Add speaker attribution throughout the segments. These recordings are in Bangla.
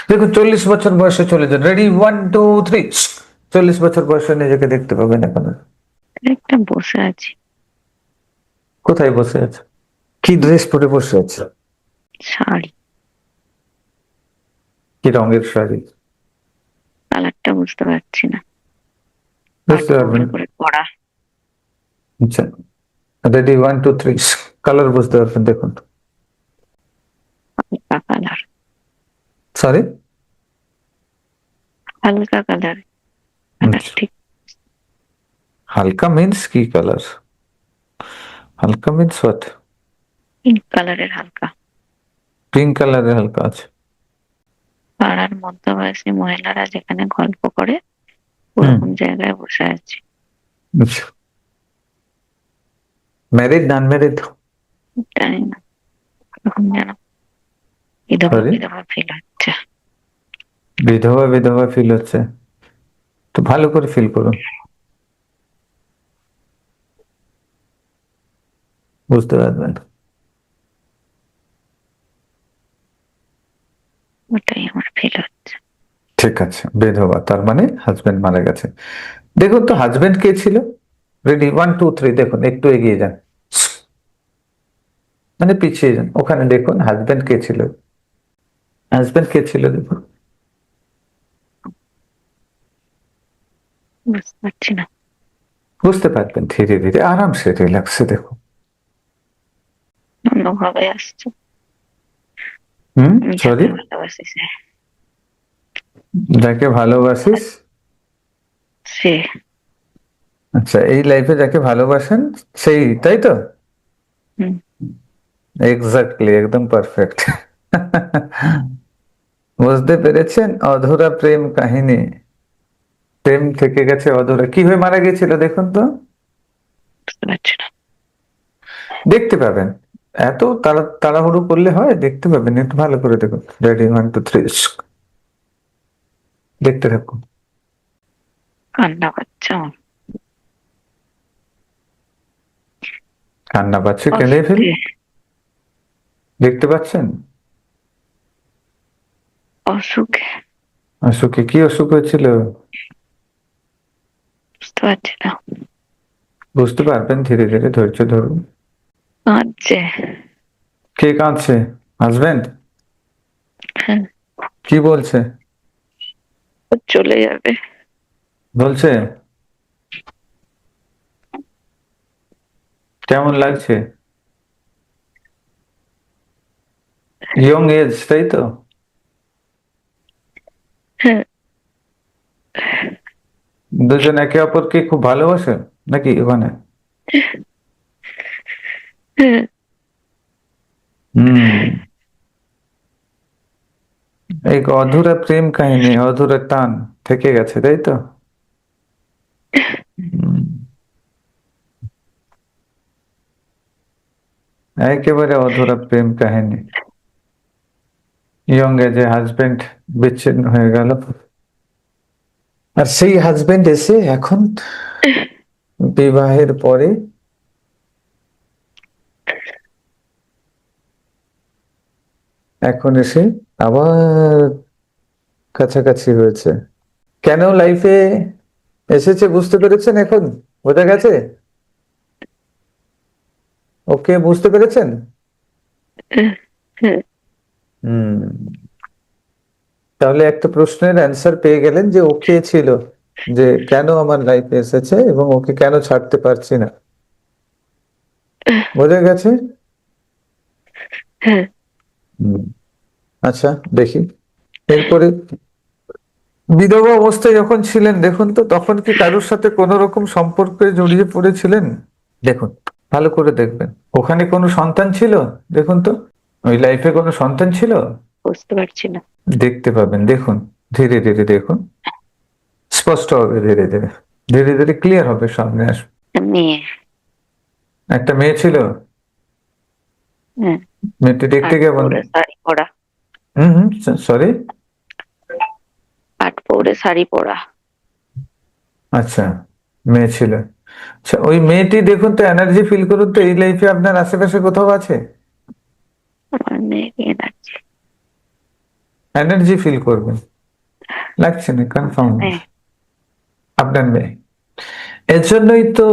Speaker 1: দেখুন 40 বছর বয়সে চলে যান, রেডি 1 2 3। 40 বছর বয়সে নিজেকে দেখতে পাবেন এখন।
Speaker 2: একটা বসে আছি।
Speaker 1: কোথায় বসে আছে? কি ড্রেস পরে বসে আছে?
Speaker 2: শাড়ি।
Speaker 1: কি রঙের শাড়ি?
Speaker 2: কালারটা বুঝতে পারছি না।
Speaker 1: বুঝতে পারবেন।
Speaker 2: করে পড়া।
Speaker 1: আচ্ছা, রেডি 1 2 3। কালার বুঝতে পারবেন, দেখুন।
Speaker 2: হালকা কালার।
Speaker 1: সরি,
Speaker 2: হালকা কালার। ঠিক।
Speaker 1: হালকা মিন্স কি কালার? হালকা মিন্স হোয়াট?
Speaker 2: পিঙ্ক কালারের হালকা।
Speaker 1: পিঙ্ক কালারের হালকা আছে।
Speaker 2: পাড়ার মধ্যবয়সী মহিলারা যেখানে গল্প করে
Speaker 1: হুম,
Speaker 2: ওরকম জায়গায় বসে আছি।
Speaker 1: আচ্ছা। ম্যারিড নন ম্যারিড?
Speaker 2: জানি না, এরকম যেন বিধবা
Speaker 1: সরি,
Speaker 2: বিধবা ফিল হচ্ছে।
Speaker 1: বিধবা বিধবা ফিল হচ্ছে? তো ভালো করে ফিল করুন, বুঝতে পারবেন।
Speaker 2: ওটাই আমার ফিল হচ্ছে।
Speaker 1: ঠিক আছে, বিধবা তার মানে হাজবেন্ড মারা গেছে। দেখুন তো হাজবেন্ড কে ছিল। রেডি 1 2 3, দেখুন একটু এগিয়ে যান, মানে পিছিয়ে যান, ওখানে দেখুন হাজবেন্ড কে ছিল। হাজবেন্ড কে ছিল দেখুন।
Speaker 2: বুঝতে পারছি না।
Speaker 1: বুঝতে পারবেন ধীরে ধীরে, আরামসে রিল্যাক্সে দেখুন।
Speaker 2: অন্যভাবে আসছে। আমি যাকে
Speaker 1: সরি,
Speaker 2: ভালোবাসি
Speaker 1: যাকে ভালোবাসিস?
Speaker 2: সে।
Speaker 1: আচ্ছা, এই লাইফে যাকে ভালোবাসেন সেই, তাই তো?
Speaker 2: হুম।
Speaker 1: এক্স্যাক্টলি, একদম পারফেক্ট। বুঝতে পেরেছেন? অধুরা প্রেম কাহিনী, প্রেম থেকে গেছে অধুরা। কি হয়ে মারা গেছিল দেখুন তো।
Speaker 2: বুঝতে পারছি না।
Speaker 1: দেখতে পাবেন, এত তাড়াহুড়ো করলে হয়? দেখতে পাবেন, একটু ভালো করে দেখুন। রেডি 1 2 3, দেখতে থাকুন।
Speaker 2: কান্না পাচ্ছে আমার।
Speaker 1: কান্না পাচ্ছে, কেঁদে ফেলুন।
Speaker 2: অসুখে।
Speaker 1: দেখতে পাচ্ছেন?
Speaker 2: অসুখে।
Speaker 1: অসুখে? কি অসুখ হয়েছিল?
Speaker 2: বুঝতে পারছি না।
Speaker 1: বুঝতে পারবেন ধীরে ধীরে, ধৈর্য ধরুন।
Speaker 2: কাঁদছে।
Speaker 1: কে কাঁদছে? হাজবেন্ড?
Speaker 2: হ্যাঁ।
Speaker 1: কি বলছে?
Speaker 2: ও চলে যাবে।
Speaker 1: বলছে? কেমন লাগছে? ইয়ং এজ, তাই তো?
Speaker 2: হ্যাঁ।
Speaker 1: দুজন একে অপরকে খুব ভালোবাসে নাকি ওখানে?
Speaker 2: হ্যাঁ।
Speaker 1: হুম, এই অধুরা প্রেম কাহিনী, অধুরা টান থেকে গেছে, তাই তো? হুম, একেবারে অধুরা প্রেম কাহিনী। ইয়ং এজে হাজবেন্ড বিচ্ছিন্ন হয়ে গেল, আর সেই হাজবেন্ড এসে এখন বিবাহের পরে এখন এসে আবার কাছাকাছি হয়েছে। কেন লাইফে এসেছে বুঝতে পেরেছেন এখন? বোঝা গেছে? ওকে, বুঝতে পেরেছেন?
Speaker 2: হ্যাঁ।
Speaker 1: হুম, তাহলে একটা প্রশ্নের অ্যান্সার পেয়ে গেলেন যে ও কে ছিল, যে কেন আমার লাইফে এসেছে এবং ওকে কেন ছাড়তে পারছি না। বোঝা গেছে?
Speaker 2: হ্যাঁ।
Speaker 1: হুম, আচ্ছা, দেখি এরপরে। বিধবা অবস্থায় যখন ছিলেন দেখুন তো, তখন কি কারোর সাথে কোন রকম সম্পর্কে জড়িয়ে পড়েছিলেন? দেখুন, ভালো করে দেখবেন। ওখানে কোনো সন্তান ছিল? দেখুন তো, ওই লাইফে কোনো সন্তান ছিল?
Speaker 2: বুঝতে পারছি না।
Speaker 1: দেখতে পাবেন, দেখুন, ধীরে ধীরে দেখুন, স্পষ্ট হবে ধীরে ধীরে, ধীরে ধীরে ক্লিয়ার হবে, সামনে আসবে।
Speaker 2: মেয়ে।
Speaker 1: একটা মেয়ে ছিল?
Speaker 2: হ্যাঁ।
Speaker 1: মেয়েটি দেখতে
Speaker 2: পাট
Speaker 1: কেমন?
Speaker 2: পরে শাড়ি পরা।
Speaker 1: হুম, সরি।
Speaker 2: পাট পরে শাড়ি পরা।
Speaker 1: আচ্ছা, মেয়ে ছিল। আচ্ছা, ওই মেয়েটি দেখুন তো, এনার্জি ফিল করুন তো, এই লাইফে আপনার আশেপাশে কোথাও আছে?
Speaker 2: আমার মেয়েকে এনার্জি।
Speaker 1: এনার্জি ফিল করবেন, লাগছে না কনফার্ম
Speaker 2: হ্যাঁ,
Speaker 1: আপনার মেয়ে। এর জন্যই তো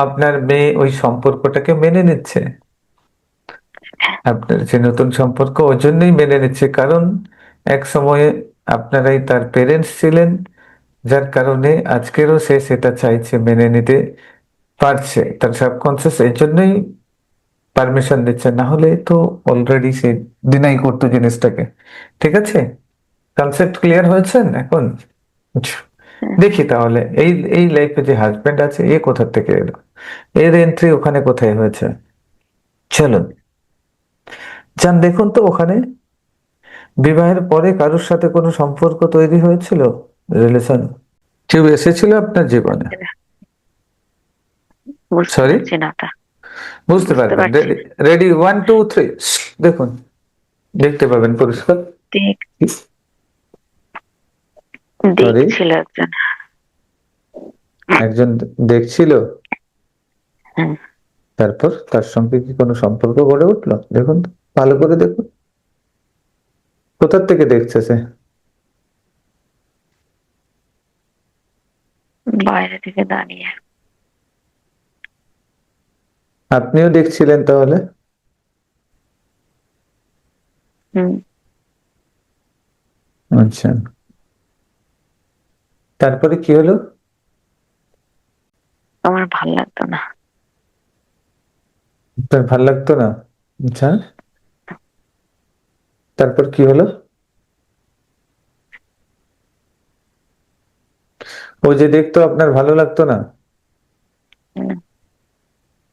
Speaker 1: আপনার মেয়ে ওই সম্পর্কটাকে মেনে নিচ্ছে। আপনার যে নতুন সম্পর্ক ওই জন্যই মেনে নিচ্ছে, কারণ এক সময়ে আপনারাই তার পেরেন্টস ছিলেন, যার কারণে আজকেরও সে সেটা চাইছে, মেনে নিতে পারছে। তার সাবকনসিয়াস এই জন্যই পারমিশন দিচ্ছে, না হলে তো অলরেডি সে ডিনাই করতো জিনিসটাকে। ঠিক আছে, কনসেপ্ট ক্লিয়ার হয়েছেন এখন? আচ্ছা,
Speaker 2: হ্যাঁ।
Speaker 1: দেখি তাহলে এই এই লাইফে যে হাজবেন্ড আছে এ কোথা থেকে এলো, এর এন্ট্রি ওখানে কোথায় হয়েছে। চলুন যান দেখুন তো ওখানে বিবাহের পরে কারোর সাথে কোনো সম্পর্ক তৈরি হয়েছিল, রিলেশন, কেউ এসেছিল আপনার জীবনে?
Speaker 2: বুঝতে
Speaker 1: সরি,
Speaker 2: পারছি না ওটা।
Speaker 1: বুঝতে
Speaker 2: বুঝতে
Speaker 1: পারবেন।
Speaker 2: পারছি
Speaker 1: রেডি,
Speaker 2: না।
Speaker 1: রেডি, 1 2 3, দেখুন, দেখতে পাবেন পরিষ্কার।
Speaker 2: দেখ
Speaker 1: সরি,
Speaker 2: দেখছিল একজন।
Speaker 1: একজন দেখছিল,
Speaker 2: হুম,
Speaker 1: তারপর তার সঙ্গে কি কোনো সম্পর্ক গড়ে উঠলো? দেখুন তো, ভালো করে দেখুন, কোথার থেকে দেখছে সে?
Speaker 2: বাইরে থেকে দাঁড়িয়ে।
Speaker 1: আপনিও দেখছিলেন তাহলে?
Speaker 2: হুম,
Speaker 1: আচ্ছা, তারপরে কি হলো?
Speaker 2: আমার ভাল লাগতো না।
Speaker 1: তার ভাল লাগতো না? আচ্ছা, তারপর কি হলো? ও যে দেখতো আপনার ভালো লাগতো না,
Speaker 2: হুম,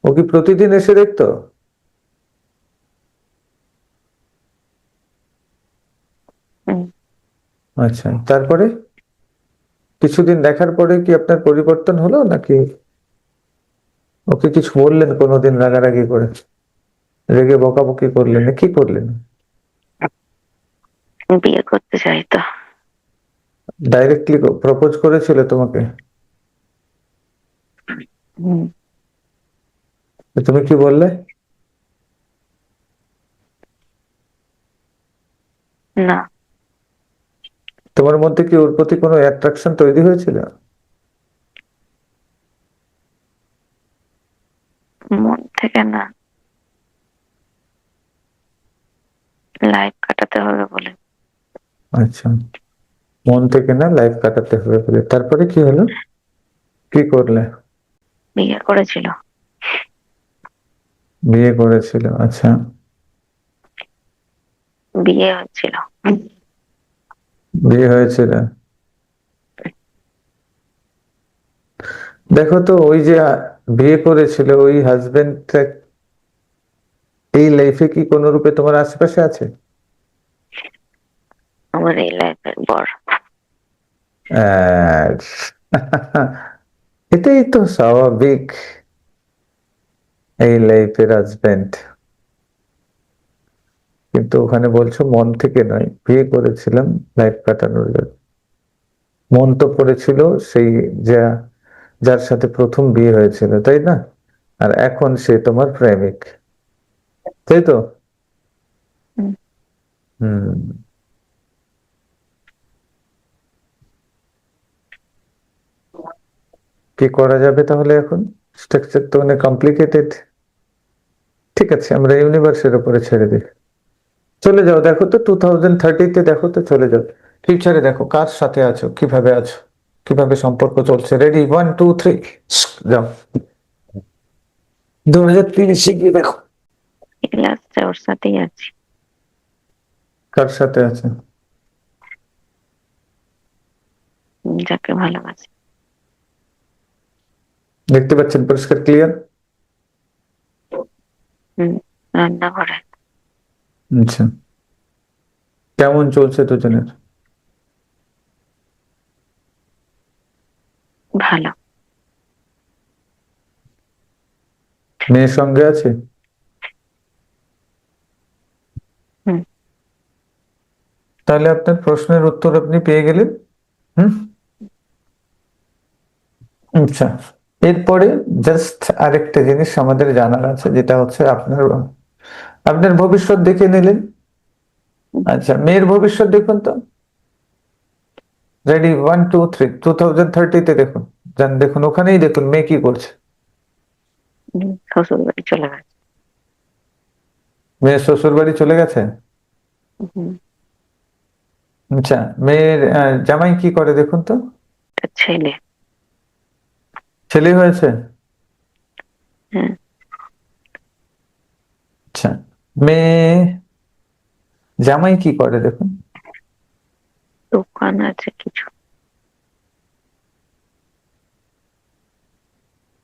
Speaker 1: ও কি প্রতিদিন এসে দেখতো?
Speaker 2: হুম,
Speaker 1: আচ্ছা, তারপরে কিছুদিন দেখার পরে কি আপনার পরিবর্তন হলো নাকি ওকে কিছু বললেন কোনোদিন রাগারাগি করে, রেগে বকাবকি করলেন না কি করলেন?
Speaker 2: বিয়ে করতে চাইতো।
Speaker 1: ডাইরেক্টলি প্রপোজ করেছিল তোমাকে?
Speaker 2: হুম,
Speaker 1: তো তুমি কি বললে?
Speaker 2: না,
Speaker 1: তোমার মধ্যে কি ওর প্রতি কোনো অ্যাট্রাকশন তৈরি হয়েছিল?
Speaker 2: মন থেকে না, লাইফ কাটাতে হবে বলে।
Speaker 1: আচ্ছা, মন থেকে না, লাইফ কাটাতে হবে বলে। তারপরে কি হলো, কি করলে?
Speaker 2: বিয়ে করেছিল।
Speaker 1: বিয়ে করেছিল, আচ্ছা,
Speaker 2: বিয়ে হচ্ছিল।
Speaker 1: বিয়ে হয়েছিল। দেখো তো ওই যে বিয়ে করেছিল ওই হাজবেন্ড এই লাইফে কি কোনো রূপে তোমার আশেপাশে আছে?
Speaker 2: আমার এই লাইফের বর।
Speaker 1: আর এটাই তো স্বাভাবিক, এই লাইফের হাজবেন্ড। কিন্তু ওখানে বলছো মন থেকে নয়, বিয়ে করেছিলাম লাইফ কাটানোর জন্য। মন তো পড়েছিল সেই যা, যার সাথে প্রথম বিয়ে হয়েছিল, তাই না? আর এখন সে তোমার প্রেমিক, তাই তো?
Speaker 2: হুম,
Speaker 1: হুম, কি করা যাবে তাহলে এখন? স্ট্রাকচার তো অনেক কমপ্লিকেটেড। ঠিক আছে, আমরা ইউনিভার্সের উপরে ছেড়ে দিই। চলে যাও, দেখো তো 2030-তে, দেখো তো, চলে যাও ফিউচারে, দেখো কার সাথে আছো, কিভাবে আছো, কিভাবে সম্পর্ক চলছে। রেডি, 1 2 3, যাও 2030-এ গিয়ে দেখো
Speaker 2: এগুলো আসছে, ওর সাথেই আছি।
Speaker 1: কার সাথে আছে।
Speaker 2: যাকে ভালোবাসি।
Speaker 1: দেখতে পাচ্ছেন পরিষ্কার, ক্লিয়ার?
Speaker 2: হুম, রান্নাঘরে।
Speaker 1: আচ্ছা, কেমন চলছে দুজনের?
Speaker 2: ভালো।
Speaker 1: মেয়ের সঙ্গে আছে?
Speaker 2: হুম,
Speaker 1: তাহলে আপনার প্রশ্নের উত্তর আপনি পেয়ে গেলেন। হুম, আচ্ছা, এরপরে জাস্ট আরেকটা জিনিস আমাদের জানার আছে, যেটা হচ্ছে আপনার আপনার ভবিষ্যৎ দেখে নিলেন। আচ্ছা, মেয়ের ভবিষ্যৎ দেখুন তো। রেডি, 1 2 3, 2030-তে দেখুন। যান দেখুন, ওখানেই দেখুন মেয়ে কি করছে।
Speaker 2: শ্বশুর বাড়ি চলে গেছে।
Speaker 1: মেয়ের শ্বশুর বাড়ি চলে গেছে।
Speaker 2: হুম,
Speaker 1: আচ্ছা, মেয়ের জামাই কি করে দেখুন তো।
Speaker 2: একটা ছেলে।
Speaker 1: ছেলে হয়েছে।
Speaker 2: হ্যাঁ,
Speaker 1: আচ্ছা, মেয়ে জামাই কি করে দেখুন।
Speaker 2: দোকান আছে কিছু।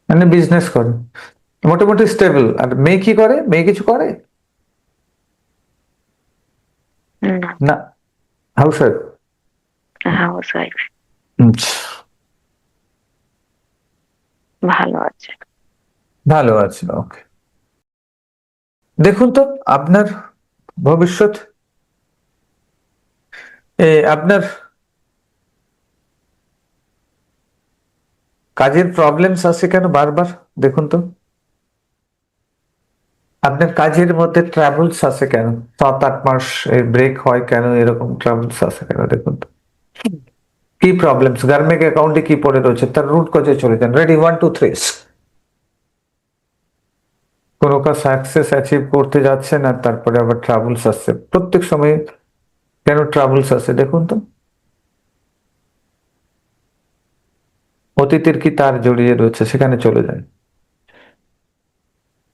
Speaker 1: মানে বিজনেস করে, মোটামুটি স্টেবল। আর মেয়ে কি করে, মেয়ে কিছু করে
Speaker 2: না,
Speaker 1: না, হাউস ওয়াইফ।
Speaker 2: House wife. ভালো আছে।
Speaker 1: ভালো আছে, ওকে। দেখুন তো আপনার ভবিষ্যৎ, আপনার কাজের প্রবলেমস আসে কেন বারবার দেখুন তো। আপনার কাজের মধ্যে ট্রাভেলস আসে কেন, 7 8 মাস ব্রেক হয় কেন, এরকম ট্রাভেলস আসে কেন দেখুন তো। কি প্রবলেমস, গার্মেন্ট অ্যাকাউন্টে কি পড়ে রয়েছে তার রুট কজে চলে যান। রেডি, 1 2 3। কোনো কাজ সাকসেস অ্যাচিভ করতে যাচ্ছে না, তারপরে আবার ট্রাভেলস আসছে প্রত্যেক সময়। কেন ট্রাভেলস আসে দেখুন তো। অতীতের কি তার জড়িয়ে রয়েছে, সেখানে চলে যায়।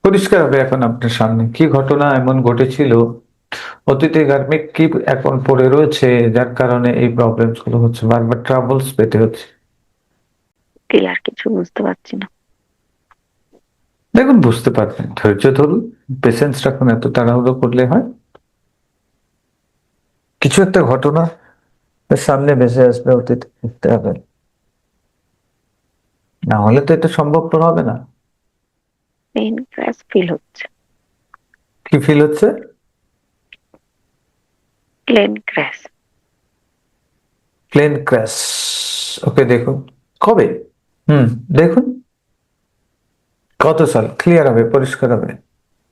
Speaker 1: পরিষ্কার হবে এখন আপনার সামনে কি ঘটনা এমন ঘটেছিল, অতীতে গার্মিক কি এখন পড়ে রয়েছে, যার কারণে এই প্রবলেমস গুলো হচ্ছে, বারবার ট্রাভেলস পেতে হচ্ছে।
Speaker 2: ক্লিয়ার কিছু বুঝতে পারছি না।
Speaker 1: দেখুন বুঝতে পারবেন, ধৈর্য ধরুন, পেশেন্স রাখুন, এত তাড়াহুড়ো করলে হয়। কিছু একটা ঘটনা সামনে ভেসে আসবে, অতীতে দেখতে হবে, না হলে তো এটা সম্ভবপর হবে না।
Speaker 2: প্লেন ক্র্যাশ ফিল হচ্ছে।
Speaker 1: কি ফিল হচ্ছে।
Speaker 2: Plane crash.
Speaker 1: Plane crash, okay দেখুন কবে। হুম, দেখুন কত সাল, ক্লিয়ার হবে, পরিষ্কার হবে।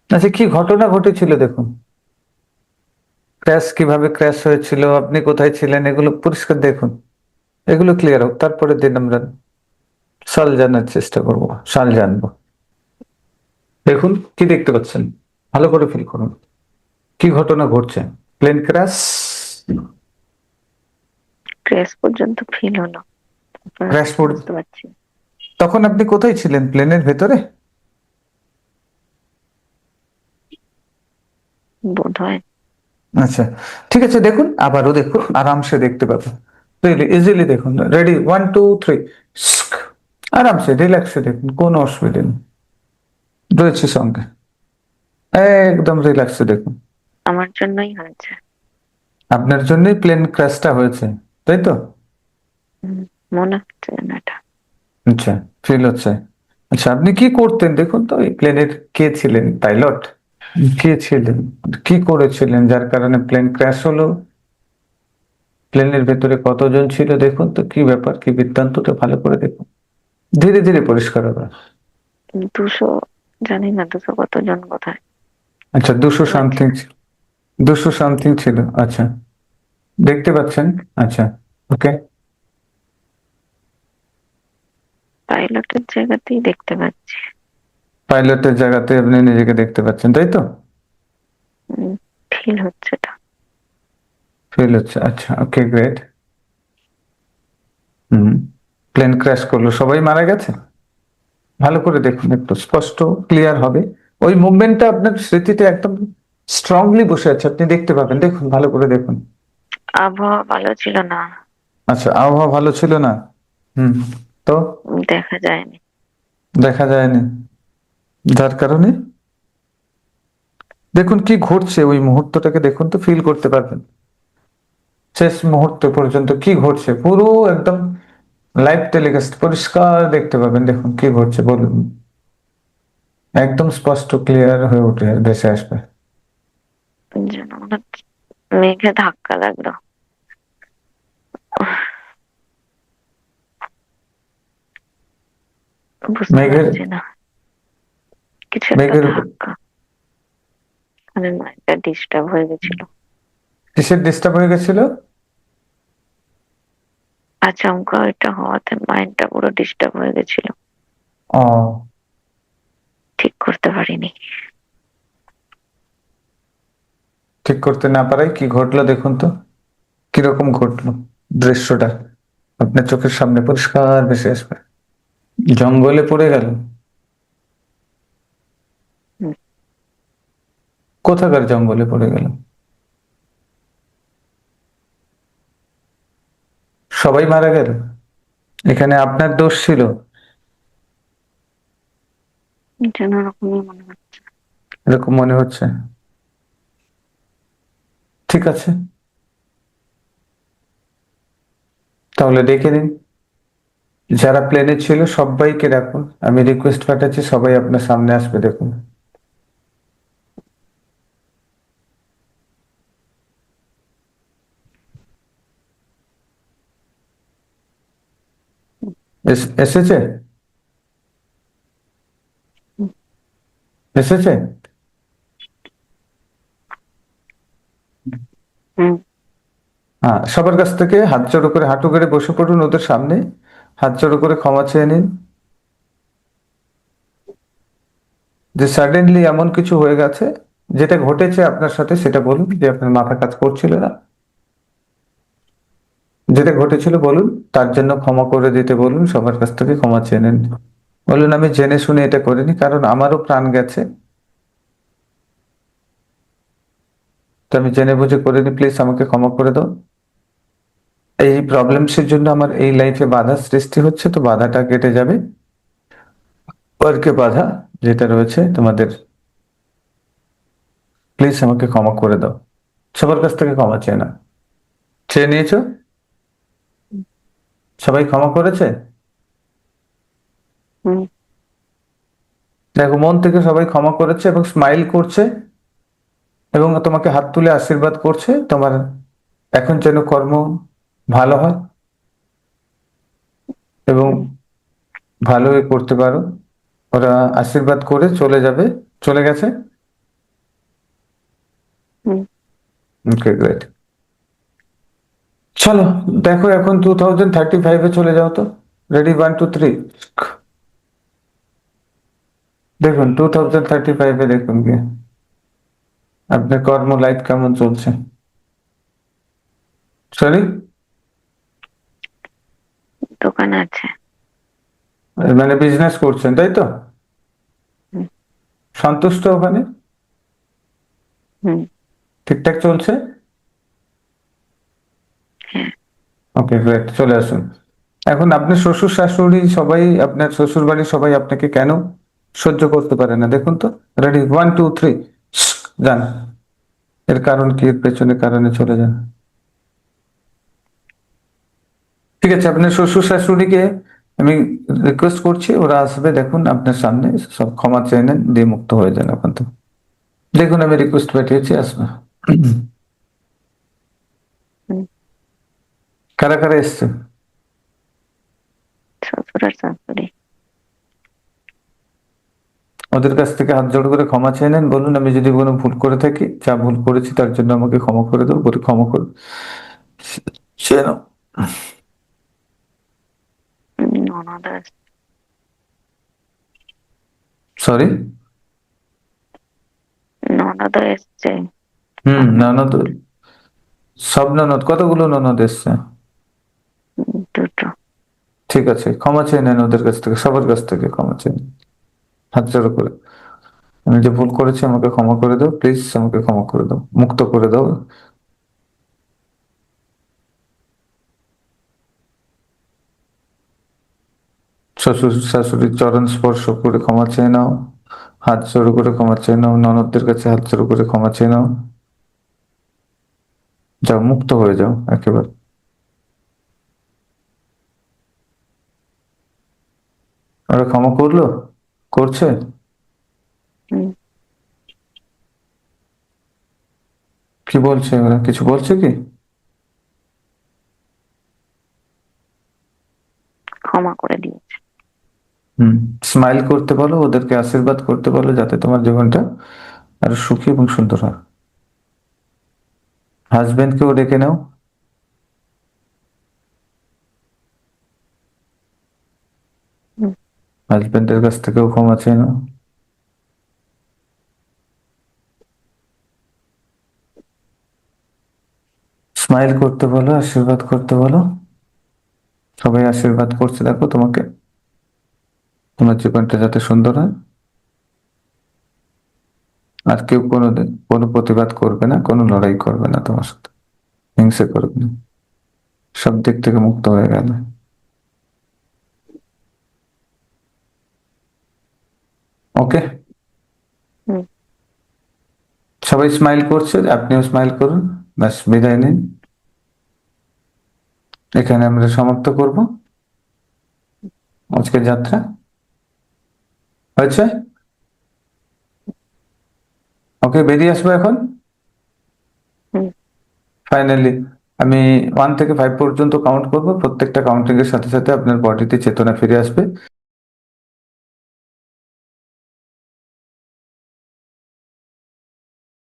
Speaker 1: আচ্ছা, কি ঘটনা ঘটেছিল দেখুন। ক্র্যাশ কিভাবে ক্র্যাশ হয়েছিল, আপনি কোথায় ছিলেন, এগুলো পরিষ্কার দেখুন। এগুলো ক্লিয়ার হোক, তারপরে দিন আমরা সাল জানার চেষ্টা করব, সাল জানবো। দেখুন কি দেখতে পাচ্ছেন, ভালো করে ফিল করুন, কি ঘটনা ঘটছে। Plane crash.
Speaker 2: ক্র্যাশ পর্যন্ত ফিল হলো। তারপর
Speaker 1: ক্র্যাশ
Speaker 2: কিছু
Speaker 1: পড়,
Speaker 2: বুঝতে পারছি না।
Speaker 1: তখন আপনি কোথায় ছিলেন, প্লেনের ভেতরে।
Speaker 2: বোধ হয়।
Speaker 1: আচ্ছা, ঠিক আছে, দেখুন আবারও দেখুন, আরামসে দেখতে পাবেন, ইজিলি দেখুন। রেডি, 1 2 3। আরামসে রিল্যাক্সে দেখুন, কোনো অসুবিধা নেই, রয়েছে সঙ্গে, একদম রিল্যাক্সে দেখুন।
Speaker 2: আমার জন্যই হয়েছে।
Speaker 1: আপনার জন্যই প্লেন ক্র্যাশটা হয়েছে, তাই তো।
Speaker 2: হুম, মনে হচ্ছে না এটা।
Speaker 1: আচ্ছা, ফিল হচ্ছে। আচ্ছা, আপনি কি করতেন দেখুন তো, এই প্লেনের কে ছিলেন, পাইলট কে ছিলেন, কি করেছিলেন যার কারণে প্লেন ক্র্যাশ হলো, প্লেনের ভেতরে কতজন ছিল দেখুন তো, কি ব্যাপার, কি বৃত্তান্তটা ভালো করে দেখুন, ধীরে ধীরে পরিষ্কার হবে।
Speaker 2: 200, জানি না 200 কতজন কোথায়।
Speaker 1: আচ্ছা,
Speaker 2: বুঝতে
Speaker 1: দুশো
Speaker 2: পারছি
Speaker 1: সামথিং,
Speaker 2: না।
Speaker 1: 200 সামথিং ছিল। আচ্ছা, দেখতে পাচ্ছেন। আচ্ছা, ওকে।
Speaker 2: পাইলটের জায়গাতেই দেখতে পাচ্ছি।
Speaker 1: পাইলটের জায়গাতে আপনি নিজেকে দেখতে পাচ্ছেন, তাই তো।
Speaker 2: ফিল হচ্ছে এটা।
Speaker 1: ফিল হচ্ছে, আচ্ছা, ওকে, গ্রেট। হুম, প্লেন ক্র্যাশ করলো, সবাই মারা গেছে। ভালো করে দেখুন, একটু স্পষ্ট ক্লিয়ার হবে। ওই মুভমেন্টটা আপনার স্মৃতিতে একদম স্ট্রংলি বসে আছে, আপনি দেখতে পাবেন, দেখুন ভালো করে দেখুন।
Speaker 2: আবহাওয়া ভালো ছিল না।
Speaker 1: আচ্ছা, আবহাওয়া ভালো ছিল না। হুম, তো
Speaker 2: দেখা যায়নি।
Speaker 1: দেখা যায়নি, যার কারণে দেখুন কি ঘটছে, ওই মুহূর্তটাকে দেখুন তো, ফিল করতে পারবেন। শেষ মুহূর্ত পর্যন্ত কি ঘটছে পুরো একদম লাইভ টেলিকাস্ট পরিষ্কার দেখতে পাবেন, দেখুন কি ঘটছে বলুন, একদম স্পষ্ট ক্লিয়ার হয়ে উঠে ভেসে আসবে।
Speaker 2: যেন মনে হচ্ছে মেঘে ধাক্কা লাগলো। বুঝতে
Speaker 1: মেঘের,
Speaker 2: পারছি না। কিছু একটা
Speaker 1: মেঘের,
Speaker 2: ধাক্কা। মানে মাইন্ডটা ডিস্টার্ব হয়ে গেছিল।
Speaker 1: কিসের ডিস্টার্ব হয়ে গেছিল?
Speaker 2: আচমকা ওইটা হওয়াতে মাইন্ডটা পুরো ডিস্টার্ব হয়ে গেছিল,
Speaker 1: ও,
Speaker 2: ঠিক করতে পারিনি।
Speaker 1: ঠিক করতে না পারায় কি ঘটলো দেখুন তো, কিরকম ঘটলো দৃশ্যটা আপনার চোখের সামনে পরিষ্কার ভেসে আসবে। জঙ্গলে পড়ে গেল?
Speaker 2: হুম,
Speaker 1: কোথাকার জঙ্গলে পড়ে গেল? সবাই মারা গেল? এখানে আপনার দোষ ছিল?
Speaker 2: যেন ওরকমই মনে হচ্ছে।
Speaker 1: এরকম মনে হচ্ছে? ঠিক আছে, তাহলে ডেকে নিন। যারা প্লেনে ছিল সবাইকে ডাকুন, আমি রিকোয়েস্ট পাঠাচ্ছি, সবাই আপনার সামনে আসবে দেখুন। এসেছে?
Speaker 2: হুম,
Speaker 1: এসেছে?
Speaker 2: হুম,
Speaker 1: হ্যাঁ, সবার কাছ থেকে হাত জোড়ো করে হাঁটু গেড়ে বসে পড়ুন ওদের সামনে, হাত জোড়ো করে ক্ষমা চেয়ে নিন। যে সাডেনলি এমন কিছু হয়ে গেছে, যেটা ঘটেছে আপনার সাথে সেটা বলুন, যে আপনার মাথা কাজ করছিল না, যেটা ঘটেছিল বলুন, তার জন্য ক্ষমা করে দিতে বলুন, সবার কাছ থেকে ক্ষমা চেয়ে নিন। বলুন আমি জেনে শুনে এটা করিনি, কারণ আমারও প্রাণ গেছে, তো আমি জেনে বুঝে করিনি, প্লিজ আমাকে ক্ষমা করে দাও। এই প্রবলেমসের জন্য আমার এই লাইফে বাধা সৃষ্টি হচ্ছে, তো বাধাটা কেটে যাবে। ওয়ার্কে বাধা যেটা রয়েছে তোমাদের, প্লিজ আমাকে ক্ষমা করে দাও। সবার কাছ থেকে ক্ষমা চেয়ে না, চেয়ে নিয়েছো? সবাই ক্ষমা করেছে?
Speaker 2: হুম,
Speaker 1: দেখো মন থেকে সবাই ক্ষমা করেছে এবং স্মাইল করছে এবং তোমাকে হাত তুলে আশীর্বাদ করছে, তোমার এখন যেন কর্ম ভালো হয় এবং
Speaker 2: হুম,
Speaker 1: ভালো করতে পারো। ওরা আশীর্বাদ করে চলে যাবে, চলে গেছে।
Speaker 2: হুম।
Speaker 1: ওকে, গ্রেট। চলো, দেখো এখন 2035-এ চলে যাও তো। রেডি, 1 2 3। দেখুন 2035-এ দেখুন গিয়ে আপনার কর্ম লাইফ কেমন চলছে। সরি,
Speaker 2: দোকান আছে।
Speaker 1: মানে বিজনেস করছেন তাই তো?
Speaker 2: হুম,
Speaker 1: সন্তুষ্ট ওখানে?
Speaker 2: হুম,
Speaker 1: ঠিকঠাক চলছে?
Speaker 2: হ্যাঁ।
Speaker 1: ওকে, গ্রেট, চলে আসুন। এখন আপনার শ্বশুর শাশুড়ি সবাই, আপনার শ্বশুর বাড়ির সবাই আপনাকে কেন সহ্য করতে পারে না দেখুন তো। রেডি, 1 2 3। যান। এর কারণ কি, এর পেছনে কারণে চলে যান। ঠিক আছে, আপনার শ্বশুর শাশুড়িকে আমি রিকোয়েস্ট করছি, ওরা আসবে দেখুন আপনার সামনে, সব ক্ষমা চেয়ে নেন, দিয়ে মুক্ত হয়ে যান এখন তো। দেখুন আমি রিকোয়েস্ট পাঠিয়েছি, আসবে।
Speaker 2: হুম,
Speaker 1: কারা কারা এসছে?
Speaker 2: শ্বশুর আর শাশুড়ি।
Speaker 1: ওদের কাছ থেকে হাত জোড় করে ক্ষমা চেয়ে নেন, বলুন আমি যদি কোনো ভুল করে থাকি, যা ভুল করেছি তার জন্য আমাকে ক্ষমা করে দেবো, বলে ক্ষমা করে চেয়ে নাও।
Speaker 2: ননদ
Speaker 1: সরি?
Speaker 2: ননদ এসছে। আপনার
Speaker 1: ননদ? সব ননদ? কতগুলো ননদ এসছে?
Speaker 2: দুটো।
Speaker 1: ঠিক আছে, ক্ষমা চেয়ে নেন ওদের কাছ থেকে, সবার কাছ থেকে ক্ষমা চেয়ে নেন, হাত জোড়ো করে। আমি যে ভুল করেছি আমাকে ক্ষমা করে দাও, প্লিজ আমাকে ক্ষমা করে দাও, মুক্ত করে দাও। শ্বশুর শাশুড়ির চরণ স্পর্শ করে ক্ষমা চেয়ে নাও, হাত জোড়ো করে ক্ষমা চেয়ে নাও, ননদদের কাছে হাত জোড়ো করে ক্ষমা চেয়ে নাও। যাও, মুক্ত হয়ে যাও একেবারে। ওরা ক্ষমা করলো? করছে?
Speaker 2: হুম,
Speaker 1: কি বলছে ওরা, কিছু বলছে কি?
Speaker 2: ক্ষমা করে দিয়েছে।
Speaker 1: হুম, স্মাইল করতে বলো, ওদেরকে আশীর্বাদ করতে বলো, যাতে তোমার জীবনটা আরো সুখী এবং সুন্দর হয়। হাজবেন্ডকেও ডেকে নাও।
Speaker 2: হুম।
Speaker 1: হাজবেন্ডের কাছ থেকেও ক্ষমা চেয়ে নাও। স্মাইল করতে বলো, আশীর্বাদ করতে বলো। সবাই আশীর্বাদ করছে, দেখো তোমাকে, তোমার জীবনটা যাতে সুন্দর হয়। আর কেউ কোনোদিন কোনো প্রতিবাদ করবে না, কোনো লড়াই করবে না তোমার সাথে, হিংসে করবে না, সব দিক থেকে মুক্ত হয়ে গেল। ওকে,
Speaker 2: হুম।
Speaker 1: সবাই স্মাইল করছে, আপনিও স্মাইল করুন। ব্যাস, বিদায় নিন। এখানে আমরা সমাপ্ত করব আজকের যাত্রা। হয়েছে? ওকে, বেরিয়ে আসবো এখন।
Speaker 2: হুম।
Speaker 1: ফাইনালি আমি 1 থেকে 5 পর্যন্ত কাউন্ট করব, প্রত্যেকটা কাউন্টিং এর সাথে সাথে আপনার বডিতে চেতনা ফিরে আসবে।